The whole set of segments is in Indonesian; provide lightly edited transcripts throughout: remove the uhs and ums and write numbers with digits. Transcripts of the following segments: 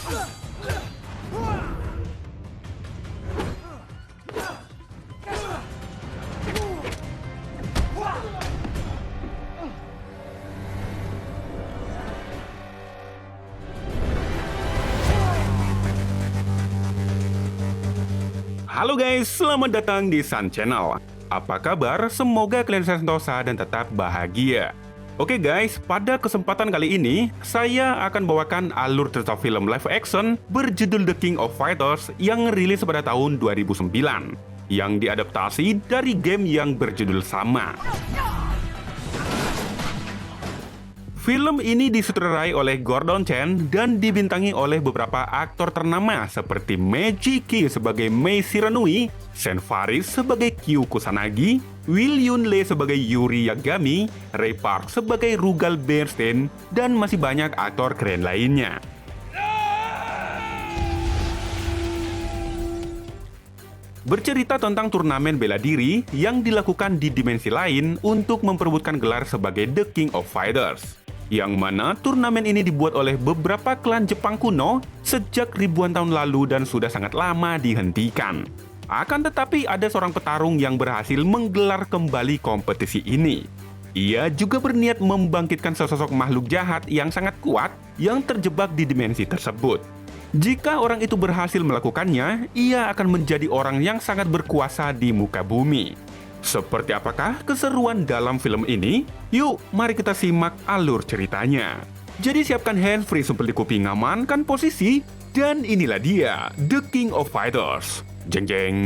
Halo guys, selamat datang di Sun Channel. Apa kabar? Semoga kalian sentosa dan tetap bahagia. Oke guys, pada kesempatan kali ini, saya akan bawakan alur cerita film live action berjudul The King of Fighters yang rilis pada tahun 2009, yang diadaptasi dari game yang berjudul sama. Film ini disutradarai oleh Gordon Chan dan dibintangi oleh beberapa aktor ternama seperti Meiji Ki sebagai Mei Shiranui, Sen Faris sebagai Kyu Kusanagi, Will Yun Lee sebagai Yuri Yagami, Ray Park sebagai Rugal Bernstein, dan masih banyak aktor keren lainnya. Bercerita tentang turnamen bela diri yang dilakukan di dimensi lain untuk memperebutkan gelar sebagai The King of Fighters, yang mana turnamen ini dibuat oleh beberapa klan Jepang kuno sejak ribuan tahun lalu dan sudah sangat lama dihentikan. Akan tetapi ada seorang petarung yang berhasil menggelar kembali kompetisi ini. Ia juga berniat membangkitkan sesosok makhluk jahat yang sangat kuat yang terjebak di dimensi tersebut. Jika orang itu berhasil melakukannya, ia akan menjadi orang yang sangat berkuasa di muka bumi. Seperti apakah keseruan dalam film ini? Yuk, mari kita simak alur ceritanya. Jadi siapkan handsfree seperti kuping, amankan posisi, dan inilah dia, The King of Fighters. Jeng jeng.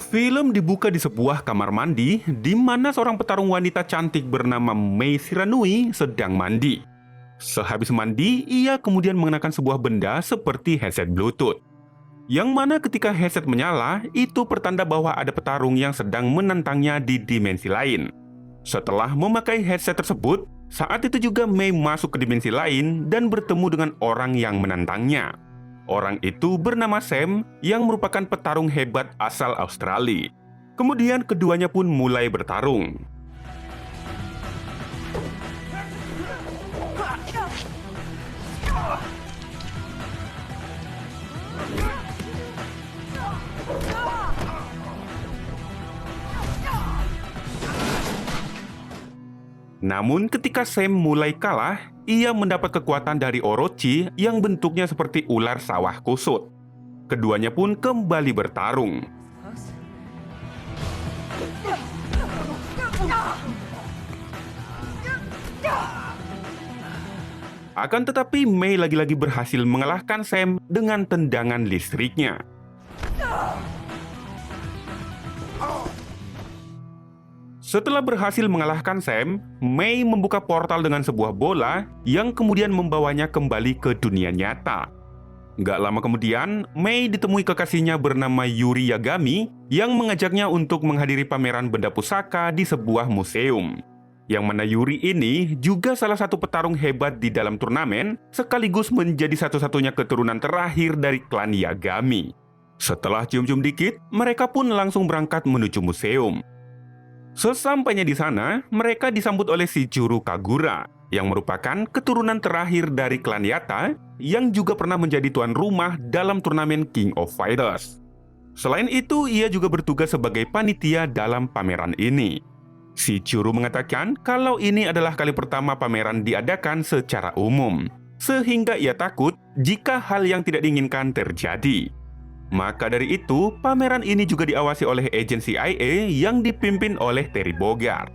Film dibuka di sebuah kamar mandi, di mana seorang petarung wanita cantik bernama Mei Shiranui sedang mandi. Sehabis mandi, ia kemudian mengenakan sebuah benda seperti headset Bluetooth, yang mana ketika headset menyala, itu pertanda bahwa ada petarung yang sedang menantangnya di dimensi lain. Setelah memakai headset tersebut, saat itu juga Mei masuk ke dimensi lain dan bertemu dengan orang yang menantangnya. Orang itu bernama Sam, yang merupakan petarung hebat asal Australia. Kemudian keduanya pun mulai bertarung. Namun ketika Sam mulai kalah, ia mendapat kekuatan dari Orochi yang bentuknya seperti ular sawah kusut. Keduanya pun kembali bertarung. Akan tetapi Mei lagi-lagi berhasil mengalahkan Sam dengan tendangan listriknya. Setelah berhasil mengalahkan Sam, Mei membuka portal dengan sebuah bola yang kemudian membawanya kembali ke dunia nyata. Gak lama kemudian, Mei ditemui kekasihnya bernama Yuri Yagami yang mengajaknya untuk menghadiri pameran benda pusaka di sebuah museum. Yang mana Yuri ini juga salah satu petarung hebat di dalam turnamen, sekaligus menjadi satu-satunya keturunan terakhir dari klan Yagami. Setelah cium-cium dikit, mereka pun langsung berangkat menuju museum. Sesampainya di sana, mereka disambut oleh Shichiro Kagura, yang merupakan keturunan terakhir dari klan Yatta, yang juga pernah menjadi tuan rumah dalam turnamen King of Fighters. Selain itu, ia juga bertugas sebagai panitia dalam pameran ini. Shichiro mengatakan kalau ini adalah kali pertama pameran diadakan secara umum, sehingga ia takut jika hal yang tidak diinginkan terjadi. Maka dari itu, pameran ini juga diawasi oleh agensi CIA yang dipimpin oleh Terry Bogard.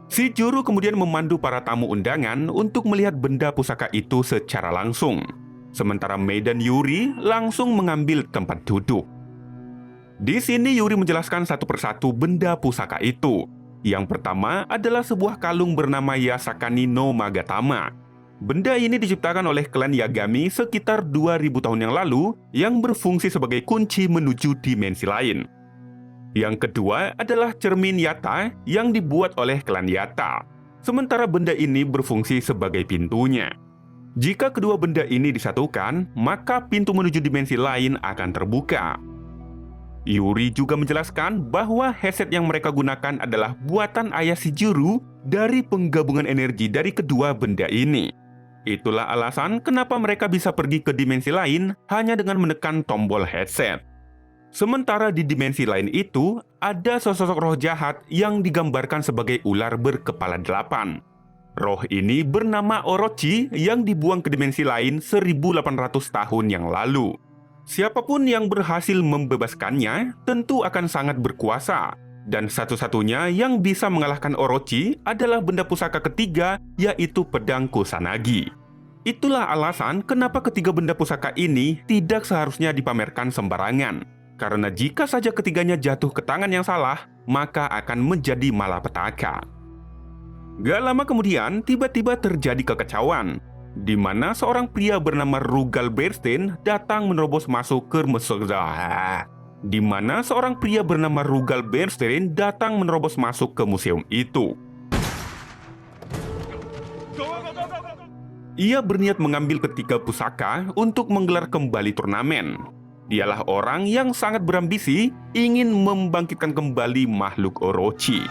Shichiro kemudian memandu para tamu undangan untuk melihat benda pusaka itu secara langsung. Sementara Mei dan Yuri langsung mengambil tempat duduk. Di sini Yuri menjelaskan satu persatu benda pusaka itu. Yang pertama adalah sebuah kalung bernama Yasakani no Magatama. Benda ini diciptakan oleh klan Yagami sekitar 2000 tahun yang lalu yang berfungsi sebagai kunci menuju dimensi lain. Yang kedua adalah cermin Yatta yang dibuat oleh klan Yatta. Sementara benda ini berfungsi sebagai pintunya. Jika kedua benda ini disatukan, maka pintu menuju dimensi lain akan terbuka. Yuri juga menjelaskan bahwa headset yang mereka gunakan adalah buatan ayah si Juru dari penggabungan energi dari kedua benda ini. Itulah alasan kenapa mereka bisa pergi ke dimensi lain hanya dengan menekan tombol headset. Sementara di dimensi lain itu, ada sosok roh jahat yang digambarkan sebagai ular berkepala 8. Roh ini bernama Orochi yang dibuang ke dimensi lain 1800 tahun yang lalu. Siapapun yang berhasil membebaskannya tentu akan sangat berkuasa. Dan satu-satunya yang bisa mengalahkan Orochi adalah benda pusaka ketiga, yaitu pedang Kusanagi. Itulah alasan kenapa ketiga benda pusaka ini tidak seharusnya dipamerkan sembarangan. Karena jika saja ketiganya jatuh ke tangan yang salah, maka akan menjadi malapetaka. Gak lama kemudian, tiba-tiba terjadi kekacauan, di mana seorang pria bernama Rugal Bernstein datang menerobos masuk ke museum itu. Ia berniat mengambil ketiga pusaka untuk menggelar kembali turnamen. Dialah orang yang sangat berambisi ingin membangkitkan kembali makhluk Orochi.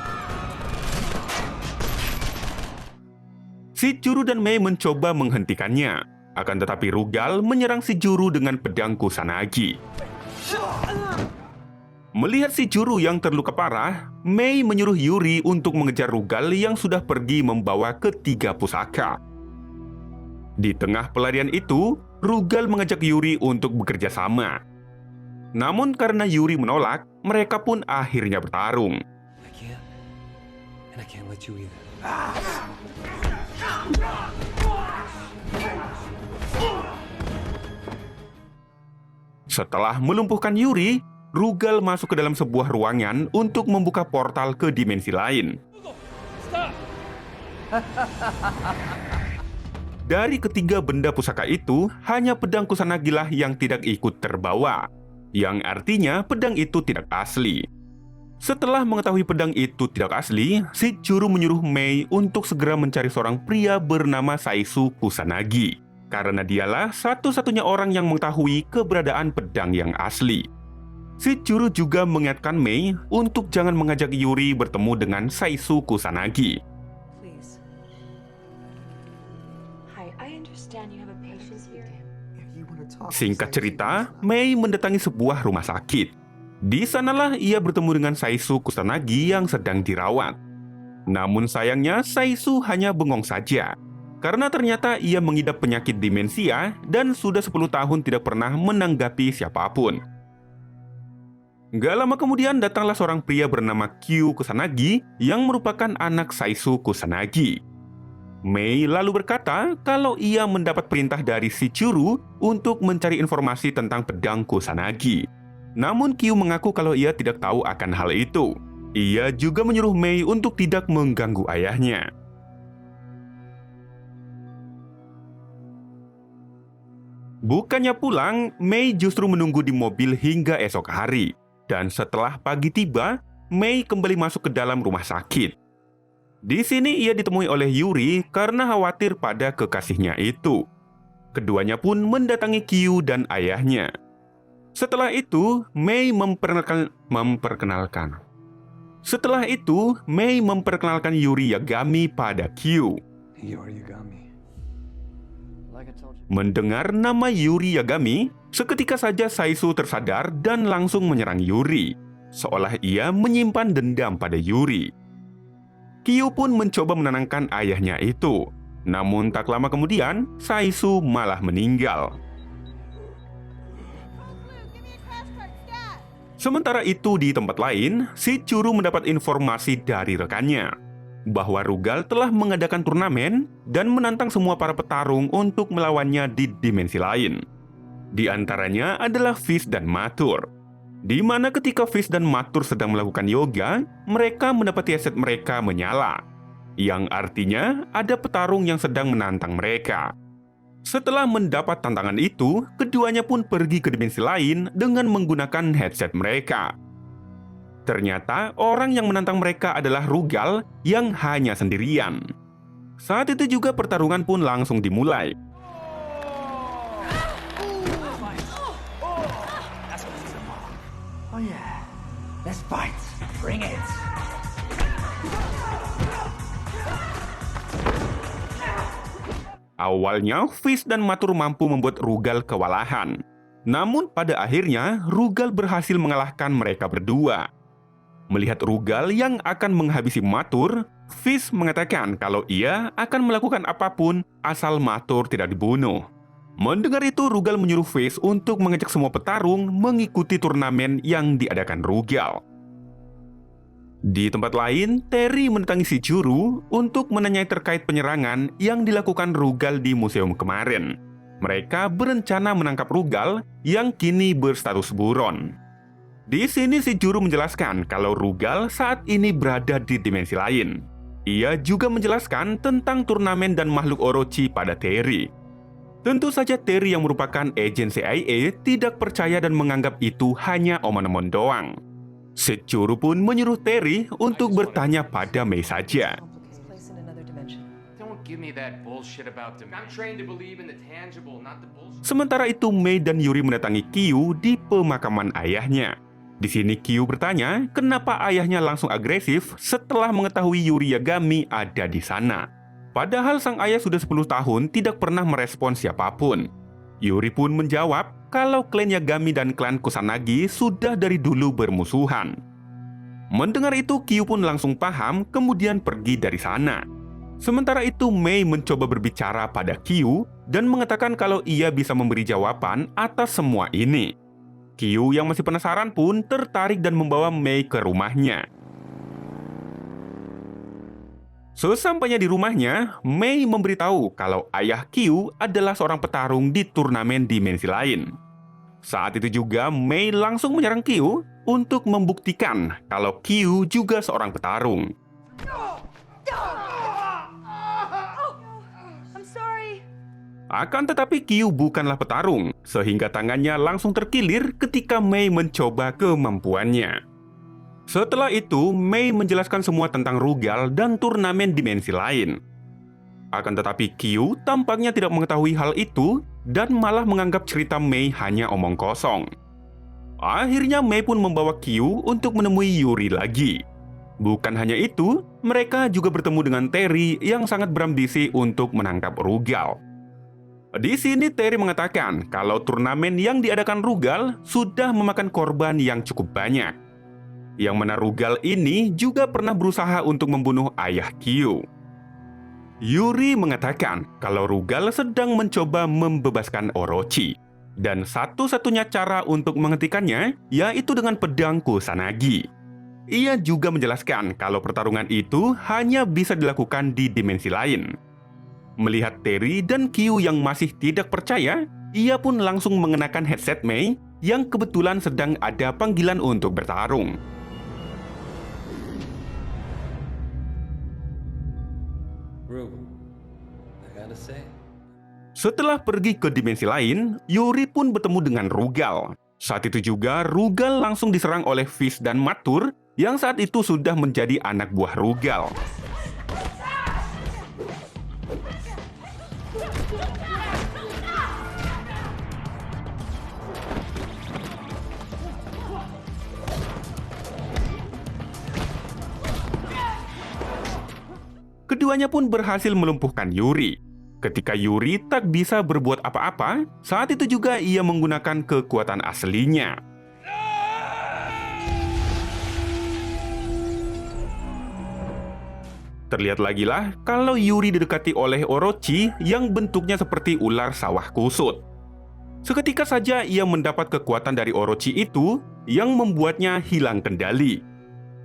Si Juru dan Mei mencoba menghentikannya, akan tetapi Rugal menyerang si Juru dengan pedang Kusanagi. Melihat si Juru yang terluka parah, Mei menyuruh Yuri untuk mengejar Rugal yang sudah pergi membawa ketiga pusaka. Di tengah pelarian itu, Rugal mengajak Yuri untuk bekerja sama. Namun karena Yuri menolak, mereka pun akhirnya bertarung. Setelah melumpuhkan Yuri, Rugal masuk ke dalam sebuah ruangan untuk membuka portal ke dimensi lain. Dari ketiga benda pusaka itu, hanya pedang Kusanagilah yang tidak ikut terbawa, yang artinya pedang itu tidak asli. Setelah mengetahui pedang itu tidak asli, si Juru menyuruh Mei untuk segera mencari seorang pria bernama Saisu Kusanagi, karena dialah satu-satunya orang yang mengetahui keberadaan pedang yang asli. Si Juru juga mengingatkan Mei untuk jangan mengajak Yuri bertemu dengan Saisu Kusanagi. Singkat cerita, Mei mendatangi sebuah rumah sakit. Di sanalah ia bertemu dengan Saisu Kusanagi yang sedang dirawat. Namun sayangnya Saisu hanya bengong saja, karena ternyata ia mengidap penyakit demensia dan sudah 10 tahun tidak pernah menanggapi siapapun. Gak lama kemudian datanglah seorang pria bernama Kyu Kusanagi yang merupakan anak Saisu Kusanagi. Mei lalu berkata kalau ia mendapat perintah dari si Juru untuk mencari informasi tentang pedang Kusanagi. Namun Kyu mengaku kalau ia tidak tahu akan hal itu. Ia juga menyuruh Mei untuk tidak mengganggu ayahnya. Bukannya pulang, Mei justru menunggu di mobil hingga esok hari. Dan setelah pagi tiba, Mei kembali masuk ke dalam rumah sakit. Di sini ia ditemui oleh Yuri karena khawatir pada kekasihnya itu. Keduanya pun mendatangi Kyu dan ayahnya. Setelah itu, Mei memperkenalkan Yuri Yagami pada Kyu. Mendengar nama Yuri Yagami, seketika saja Saisu tersadar dan langsung menyerang Yuri, seolah ia menyimpan dendam pada Yuri. Kyu pun mencoba menenangkan ayahnya itu, namun tak lama kemudian Saisu malah meninggal. Sementara itu di tempat lain, si Juru mendapat informasi dari rekannya bahwa Rugal telah mengadakan turnamen dan menantang semua para petarung untuk melawannya di dimensi lain. Di antaranya adalah Fish dan Matur, di mana ketika Fish dan Matur sedang melakukan yoga, mereka mendapati headset mereka menyala, yang artinya ada petarung yang sedang menantang mereka. Setelah mendapat tantangan itu, keduanya pun pergi ke dimensi lain dengan menggunakan headset mereka. Ternyata orang yang menantang mereka adalah Rugal yang hanya sendirian. Saat itu juga pertarungan pun langsung dimulai. Let's fight. Bring it. Awalnya, Fish dan Matur mampu membuat Rugal kewalahan. Namun pada akhirnya, Rugal berhasil mengalahkan mereka berdua. Melihat Rugal yang akan menghabisi Matur, Fish mengatakan kalau ia akan melakukan apapun asal Matur tidak dibunuh. Mendengar itu, Rugal menyuruh Fish untuk mengajak semua petarung mengikuti turnamen yang diadakan Rugal. Di tempat lain, Terry mendatangi si juru untuk menanyai terkait penyerangan yang dilakukan Rugal di museum kemarin. Mereka berencana menangkap Rugal yang kini berstatus buron. Di sini si juru menjelaskan kalau Rugal saat ini berada di dimensi lain. Ia juga menjelaskan tentang turnamen dan makhluk Orochi pada Terry. Tentu saja Terry yang merupakan agen CIA tidak percaya dan menganggap itu hanya omong-omong doang. Si juru pun menyuruh Terry untuk bertanya pada Mei saja. Sementara itu, Mei dan Yuri mendatangi Kyu di pemakaman ayahnya. Di sini Kyu bertanya kenapa ayahnya langsung agresif setelah mengetahui Yuri Yagami ada di sana. Padahal sang ayah sudah 10 tahun tidak pernah merespon siapapun. Yuri pun menjawab kalau klan Yagami dan klan Kusanagi sudah dari dulu bermusuhan. Mendengar itu, Kyu pun langsung paham kemudian pergi dari sana. Sementara itu, Mei mencoba berbicara pada Kyu dan mengatakan kalau ia bisa memberi jawaban atas semua ini. Kyu yang masih penasaran pun tertarik dan membawa Mei ke rumahnya. Sesampainya di rumahnya, Mei memberitahu kalau ayah Kyu adalah seorang petarung di turnamen dimensi lain. Saat itu juga, Mei langsung menyerang Kyu untuk membuktikan kalau Kyu juga seorang petarung. Akan tetapi Kyu bukanlah petarung, sehingga tangannya langsung terkilir ketika Mei mencoba kemampuannya. Setelah itu, Mei menjelaskan semua tentang Rugal dan turnamen dimensi lain. Akan tetapi Kyu tampaknya tidak mengetahui hal itu dan malah menganggap cerita Mei hanya omong kosong. Akhirnya Mei pun membawa Kyu untuk menemui Yuri lagi. Bukan hanya itu, mereka juga bertemu dengan Terry yang sangat berambisi untuk menangkap Rugal. Di sini Terry mengatakan kalau turnamen yang diadakan Rugal sudah memakan korban yang cukup banyak. Yang mana Rugal ini juga pernah berusaha untuk membunuh ayah Kyu. Yuri mengatakan kalau Rugal sedang mencoba membebaskan Orochi. Dan satu-satunya cara untuk menghentikannya yaitu dengan pedang Kusanagi. Ia juga menjelaskan kalau pertarungan itu hanya bisa dilakukan di dimensi lain. Melihat Terry dan Kyu yang masih tidak percaya, ia pun langsung mengenakan headset Mei yang kebetulan sedang ada panggilan untuk bertarung. Setelah pergi ke dimensi lain, Yuri pun bertemu dengan Rugal. Saat itu juga, Rugal langsung diserang oleh Fish dan Matur yang saat itu sudah menjadi anak buah Rugal. Keduanya pun berhasil melumpuhkan Yuri. Ketika Yuri tak bisa berbuat apa-apa, saat itu juga ia menggunakan kekuatan aslinya. Terlihat lagi lah kalau Yuri didekati oleh Orochi yang bentuknya seperti ular sawah kusut. Seketika saja ia mendapat kekuatan dari Orochi itu yang membuatnya hilang kendali.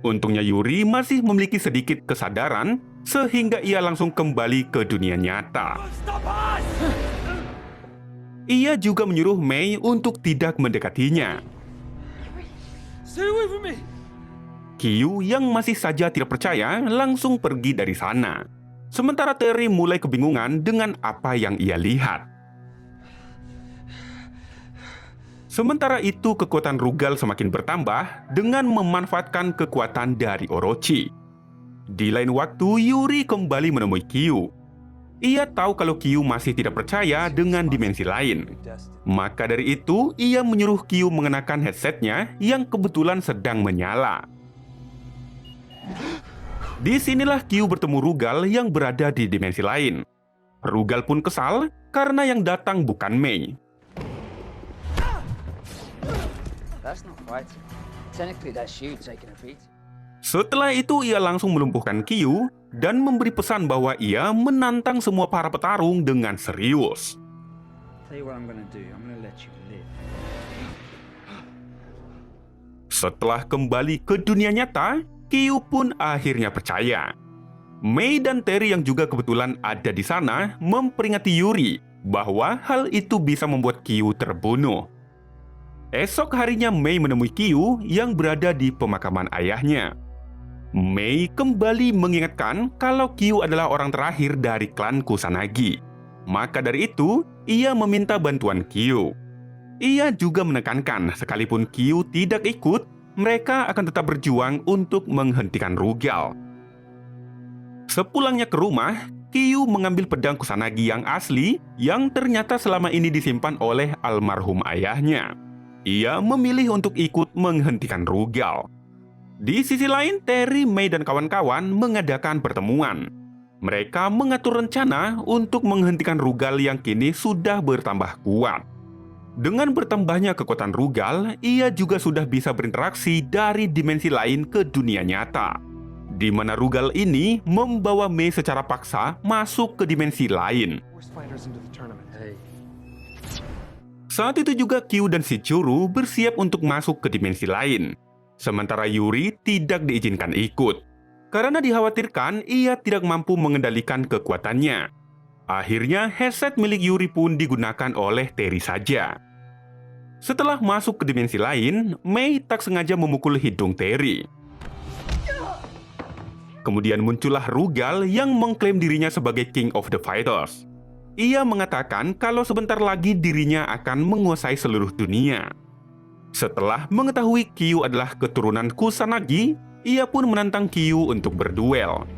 Untungnya Yuri masih memiliki sedikit kesadaran sehingga ia langsung kembali ke dunia nyata. Ia juga menyuruh Mei untuk tidak mendekatinya. Kyu yang masih saja tidak percaya langsung pergi dari sana. Sementara Terry mulai kebingungan dengan apa yang ia lihat. Sementara itu, kekuatan Rugal semakin bertambah dengan memanfaatkan kekuatan dari Orochi. Di lain waktu, Yuri kembali menemui Kyu. Ia tahu kalau Kyu masih tidak percaya dengan dimensi lain. Maka dari itu, ia menyuruh Kyu mengenakan headsetnya yang kebetulan sedang menyala. Disinilah Kyu bertemu Rugal yang berada di dimensi lain. Rugal pun kesal karena yang datang bukan Mei. Setelah itu ia langsung melumpuhkan Kyu dan memberi pesan bahwa ia menantang semua para petarung dengan serius. Setelah kembali ke dunia nyata, Kyu pun akhirnya percaya. Mei dan Terry yang juga kebetulan ada di sana memperingati Yuri bahwa hal itu bisa membuat Kyu terbunuh. Esok harinya Mei menemui Kyu yang berada di pemakaman ayahnya. Mei kembali mengingatkan kalau Kyu adalah orang terakhir dari klan Kusanagi. Maka dari itu, ia meminta bantuan Kyu. Ia juga menekankan sekalipun Kyu tidak ikut, mereka akan tetap berjuang untuk menghentikan Rugal. Sepulangnya ke rumah, Kyu mengambil pedang Kusanagi yang asli yang ternyata selama ini disimpan oleh almarhum ayahnya. Ia memilih untuk ikut menghentikan Rugal. Di sisi lain, Terry, Mei, dan kawan-kawan mengadakan pertemuan. Mereka mengatur rencana untuk menghentikan Rugal yang kini sudah bertambah kuat. Dengan bertambahnya kekuatan Rugal, ia juga sudah bisa berinteraksi dari dimensi lain ke dunia nyata, di mana Rugal ini membawa Mei secara paksa masuk ke dimensi lain. Saat itu juga Kyu dan Shichuru bersiap untuk masuk ke dimensi lain. Sementara Yuri tidak diizinkan ikut, karena dikhawatirkan ia tidak mampu mengendalikan kekuatannya. Akhirnya, headset milik Yuri pun digunakan oleh Terry saja. Setelah masuk ke dimensi lain, Mei tak sengaja memukul hidung Terry. Kemudian muncullah Rugal yang mengklaim dirinya sebagai King of the Fighters. Ia mengatakan kalau sebentar lagi dirinya akan menguasai seluruh dunia. Setelah mengetahui Kyu adalah keturunan Kusanagi, ia pun menantang Kyu untuk berduel.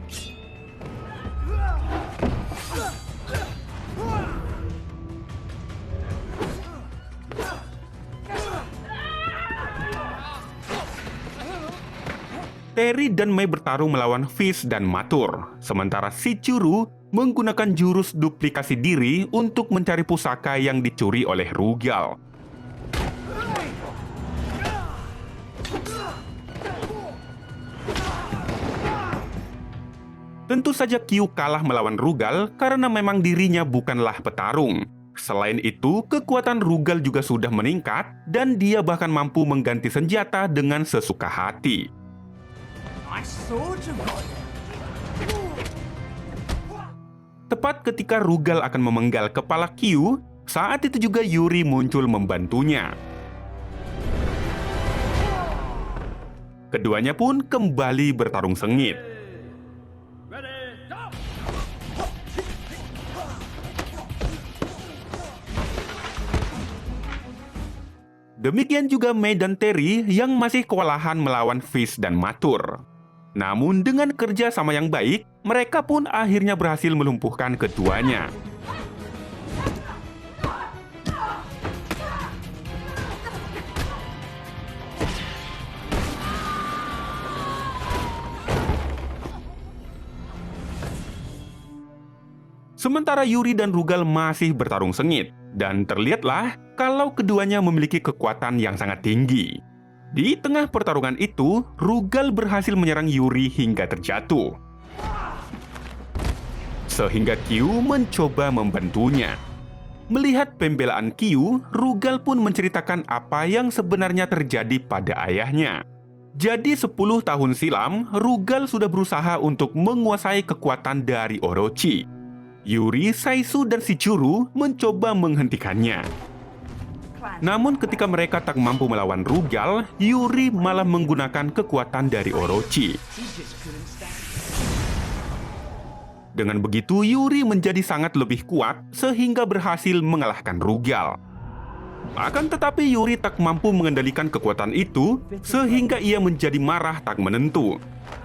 Terry dan Mei bertarung melawan Fish dan Matur, sementara Shichuru menggunakan jurus duplikasi diri untuk mencari pusaka yang dicuri oleh Rugal. Tentu saja Kyu kalah melawan Rugal karena memang dirinya bukanlah petarung. Selain itu, kekuatan Rugal juga sudah meningkat dan dia bahkan mampu mengganti senjata dengan sesuka hati. Tepat ketika Rugal akan memenggal kepala Kyu, saat itu juga Yuri muncul membantunya. Keduanya pun kembali bertarung sengit. Demikian juga Mei dan Terry yang masih kewalahan melawan Fish dan Matur. Namun dengan kerja sama yang baik, mereka pun akhirnya berhasil melumpuhkan keduanya. Sementara Yuri dan Rugal masih bertarung sengit, dan terlihatlah kalau keduanya memiliki kekuatan yang sangat tinggi. Di tengah pertarungan itu, Rugal berhasil menyerang Yuri hingga terjatuh. Sehingga Kyu mencoba membantunya. Melihat pembelaan Kyu, Rugal pun menceritakan apa yang sebenarnya terjadi pada ayahnya. Jadi 10 tahun silam, Rugal sudah berusaha untuk menguasai kekuatan dari Orochi. Yuri, Saizu, dan Shichuru mencoba menghentikannya. Namun ketika mereka tak mampu melawan Rugal, Yuri malah menggunakan kekuatan dari Orochi. Dengan begitu, Yuri menjadi sangat lebih kuat sehingga berhasil mengalahkan Rugal. Akan tetapi Yuri tak mampu mengendalikan kekuatan itu sehingga ia menjadi marah tak menentu.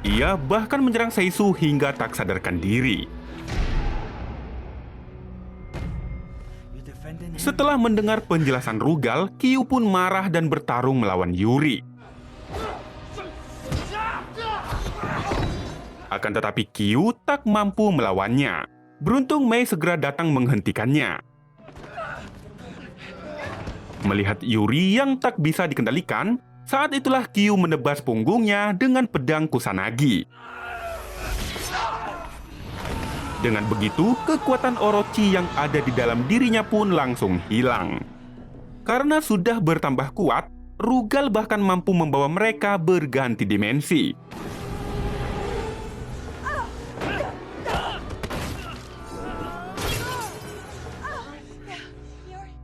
Ia bahkan menyerang Saizu hingga tak sadarkan diri. Setelah mendengar penjelasan Rugal, Kyu pun marah dan bertarung melawan Yuri. Akan tetapi Kyu tak mampu melawannya. Beruntung Mei segera datang menghentikannya. Melihat Yuri yang tak bisa dikendalikan, saat itulah Kyu menebas punggungnya dengan pedang Kusanagi. Dengan begitu, kekuatan Orochi yang ada di dalam dirinya pun langsung hilang. Karena sudah bertambah kuat, Rugal bahkan mampu membawa mereka berganti dimensi.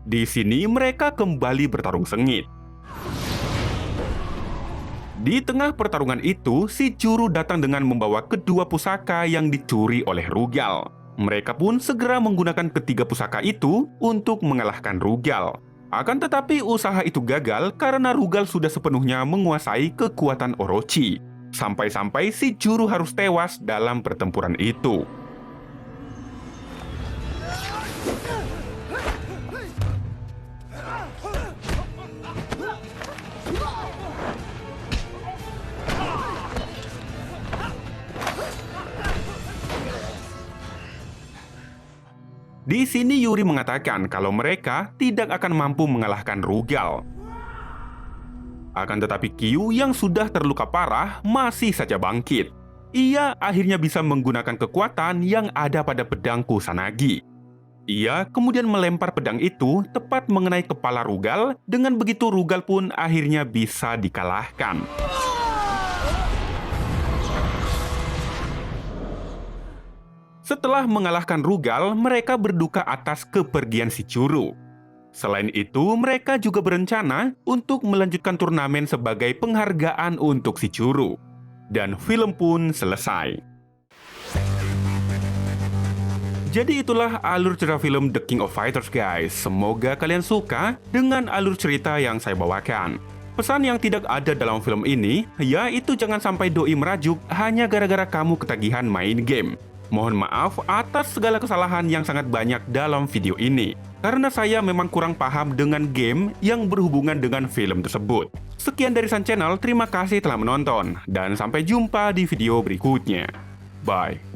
Di sini mereka kembali bertarung sengit. Di tengah pertarungan itu, si Juru datang dengan membawa kedua pusaka yang dicuri oleh Rugal. Mereka pun segera menggunakan ketiga pusaka itu untuk mengalahkan Rugal. Akan tetapi usaha itu gagal karena Rugal sudah sepenuhnya menguasai kekuatan Orochi. Sampai-sampai si Juru harus tewas dalam pertempuran itu. Di sini Yuri mengatakan kalau mereka tidak akan mampu mengalahkan Rugal. Akan tetapi Kyu yang sudah terluka parah masih saja bangkit. Ia akhirnya bisa menggunakan kekuatan yang ada pada pedang Kusanagi. Ia kemudian melempar pedang itu tepat mengenai kepala Rugal. Dengan begitu Rugal pun akhirnya bisa dikalahkan. Setelah mengalahkan Rugal, mereka berduka atas kepergian si Juru. Selain itu, mereka juga berencana untuk melanjutkan turnamen sebagai penghargaan untuk si Juru. Dan film pun selesai. Jadi itulah alur cerita film The King of Fighters guys. Semoga kalian suka dengan alur cerita yang saya bawakan. Pesan yang tidak ada dalam film ini, yaitu jangan sampai doi merajuk hanya gara-gara kamu ketagihan main game. Mohon maaf atas segala kesalahan yang sangat banyak dalam video ini, karena saya memang kurang paham dengan game yang berhubungan dengan film tersebut. Sekian dari Sun Channel, terima kasih telah menonton, dan sampai jumpa di video berikutnya. Bye.